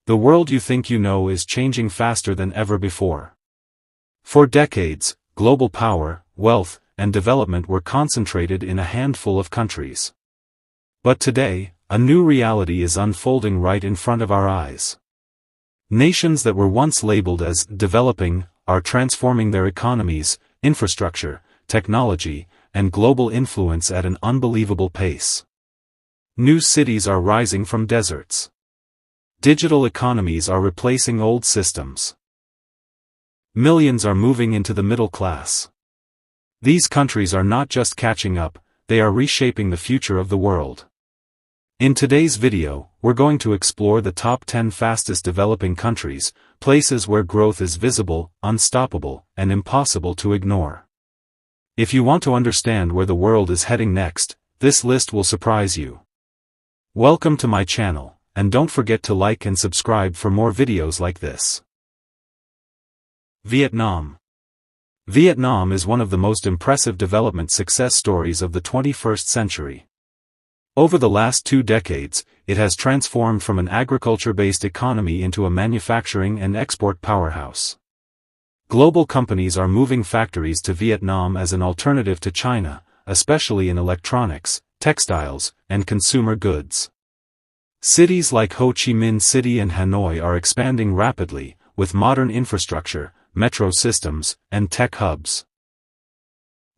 The world you think you know is changing faster than ever before. For decades, global power, wealth, and development were concentrated in a handful of countries. But today, a new reality is unfolding right in front of our eyes. Nations that were once labeled as developing are transforming their economies, infrastructure, technology, and global influence at an unbelievable pace. New cities are rising from deserts. Digital economies are replacing old systems. Millions are moving into the middle class. These countries are not just catching up, they are reshaping the future of the world. In today's video, we're going to explore the top 10 fastest developing countries, places where growth is visible, unstoppable, and impossible to ignore. If you want to understand where the world is heading next, this list will surprise you. Welcome to my channel, and don't forget to like and subscribe for more videos like this. Vietnam. Vietnam is one of the most impressive development success stories of the 21st century. Over the last 2 decades, it has transformed from an agriculture-based economy into a manufacturing and export powerhouse. Global companies are moving factories to Vietnam as an alternative to China, especially in electronics, textiles, and consumer goods. Cities like Ho Chi Minh City and Hanoi are expanding rapidly, with modern infrastructure, metro systems, and tech hubs.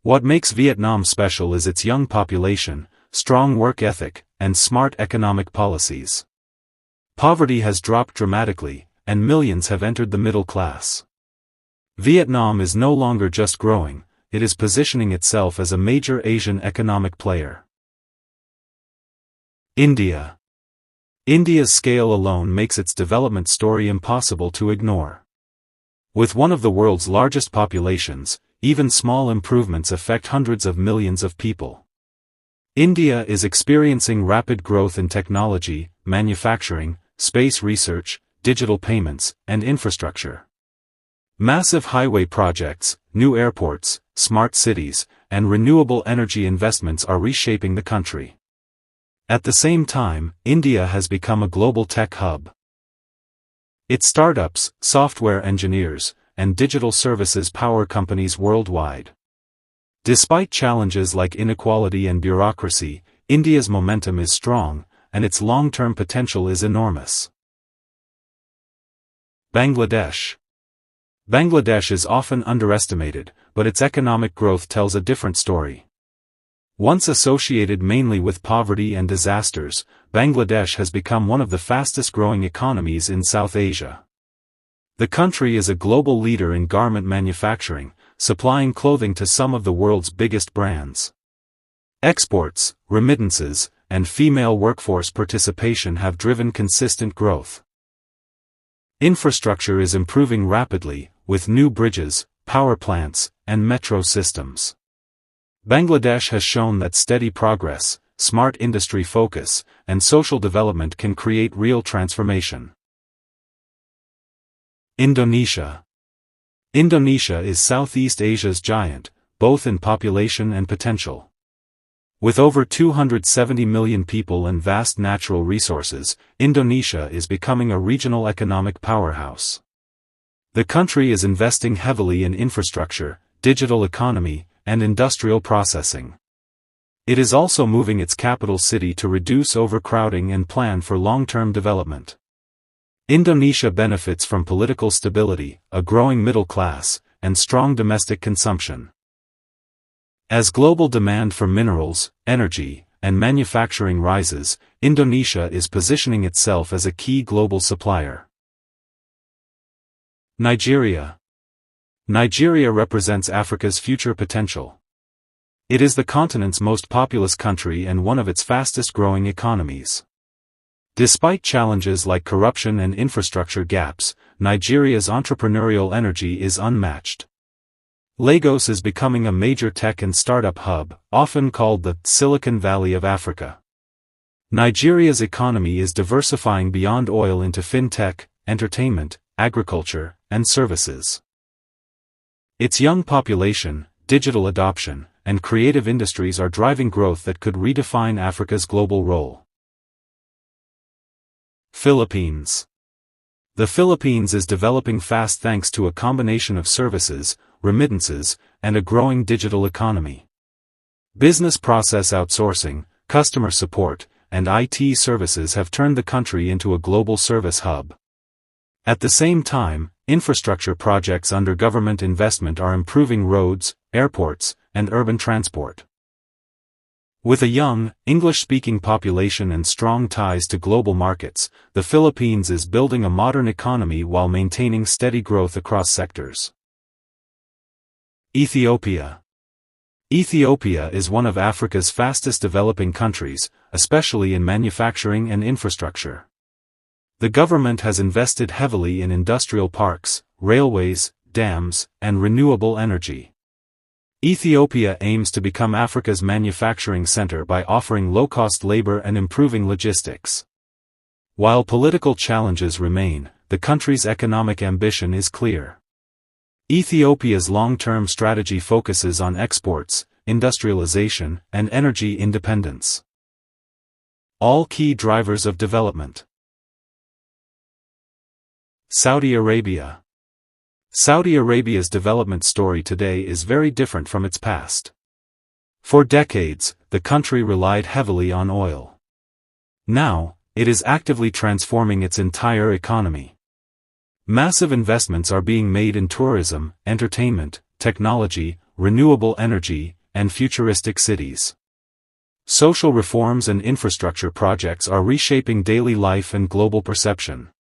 What makes Vietnam special is its young population, strong work ethic, and smart economic policies. Poverty has dropped dramatically, and millions have entered the middle class. Vietnam is no longer just growing, it is positioning itself as a major Asian economic player. India. India's scale alone makes its development story impossible to ignore. With one of the world's largest populations, even small improvements affect hundreds of millions of people. India is experiencing rapid growth in technology, manufacturing, space research, digital payments, and infrastructure. Massive highway projects, new airports, smart cities, and renewable energy investments are reshaping the country. At the same time, India has become a global tech hub. Its startups, software engineers, and digital services power companies worldwide. Despite challenges like inequality and bureaucracy, India's momentum is strong, and its long-term potential is enormous. Bangladesh. Bangladesh is often underestimated, but its economic growth tells a different story. Once associated mainly with poverty and disasters, Bangladesh has become one of the fastest-growing economies in South Asia. The country is a global leader in garment manufacturing, supplying clothing to some of the world's biggest brands. Exports, remittances, and female workforce participation have driven consistent growth. Infrastructure is improving rapidly, with new bridges, power plants, and metro systems. Bangladesh has shown that steady progress, smart industry focus, and social development can create real transformation. Indonesia. Indonesia is Southeast Asia's giant, both in population and potential. With over 270 million people and vast natural resources, Indonesia is becoming a regional economic powerhouse. The country is investing heavily in infrastructure, digital economy, and industrial processing. It is also moving its capital city to reduce overcrowding and plan for long-term development. Indonesia benefits from political stability, a growing middle class, and strong domestic consumption. As global demand for minerals, energy, and manufacturing rises, Indonesia is positioning itself as a key global supplier. Nigeria. Nigeria represents Africa's future potential. It is the continent's most populous country and one of its fastest-growing economies. Despite challenges like corruption and infrastructure gaps, Nigeria's entrepreneurial energy is unmatched. Lagos is becoming a major tech and startup hub, often called the Silicon Valley of Africa. Nigeria's economy is diversifying beyond oil into fintech, entertainment, agriculture, and services. Its young population, digital adoption, and creative industries are driving growth that could redefine Africa's global role. Philippines. The Philippines is developing fast thanks to a combination of services, remittances, and a growing digital economy. Business process outsourcing, customer support, and IT services have turned the country into a global service hub. At the same time, infrastructure projects under government investment are improving roads, airports, and urban transport. With a young, English-speaking population and strong ties to global markets, the Philippines is building a modern economy while maintaining steady growth across sectors. Ethiopia. Ethiopia is one of Africa's fastest developing countries, especially in manufacturing and infrastructure. The government has invested heavily in industrial parks, railways, dams, and renewable energy. Ethiopia aims to become Africa's manufacturing center by offering low-cost labor and improving logistics. While political challenges remain, the country's economic ambition is clear. Ethiopia's long-term strategy focuses on exports, industrialization, and energy independence. All key drivers of development. Saudi Arabia. Saudi Arabia's development story today is very different from its past. For decades, the country relied heavily on oil. Now, it is actively transforming its entire economy. Massive investments are being made in tourism, entertainment, technology, renewable energy, and futuristic cities. Social reforms and infrastructure projects are reshaping daily life and global perception.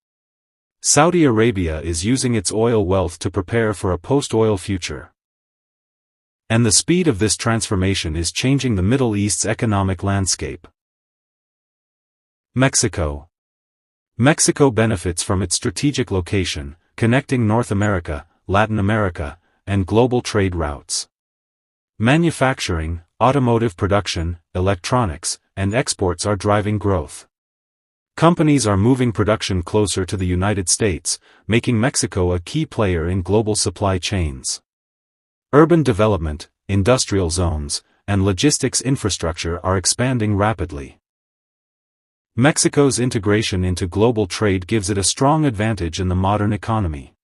Saudi Arabia is using its oil wealth to prepare for a post-oil future. And the speed of this transformation is changing the Middle East's economic landscape. Mexico. Mexico benefits from its strategic location, connecting North America, Latin America, and global trade routes. Manufacturing, automotive production, electronics, and exports are driving growth. Companies are moving production closer to the United States, making Mexico a key player in global supply chains. Urban development, industrial zones, and logistics infrastructure are expanding rapidly. Mexico's integration into global trade gives it a strong advantage in the modern economy.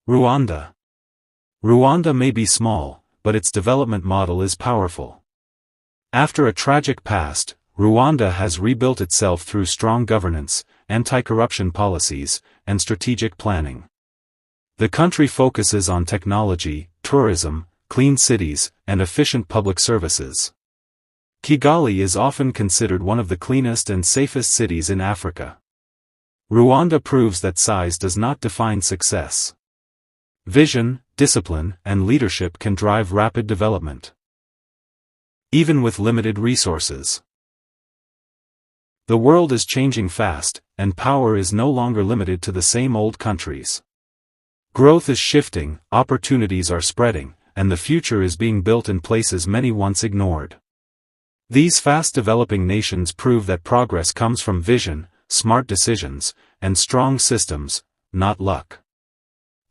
Rwanda. Rwanda may be small, but its development model is powerful. After a tragic past, Rwanda has rebuilt itself through strong governance, anti-corruption policies, and strategic planning. The country focuses on technology, tourism, clean cities, and efficient public services. Kigali is often considered one of the cleanest and safest cities in Africa. Rwanda proves that size does not define success. Vision, discipline, and leadership can drive rapid development, even with limited resources. The world is changing fast, and power is no longer limited to the same old countries. Growth is shifting, opportunities are spreading, and the future is being built in places many once ignored. These fast-developing nations prove that progress comes from vision, smart decisions, and strong systems, not luck.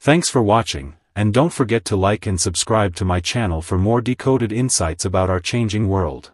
Thanks for watching, and don't forget to like and subscribe to my channel for more decoded insights about our changing world.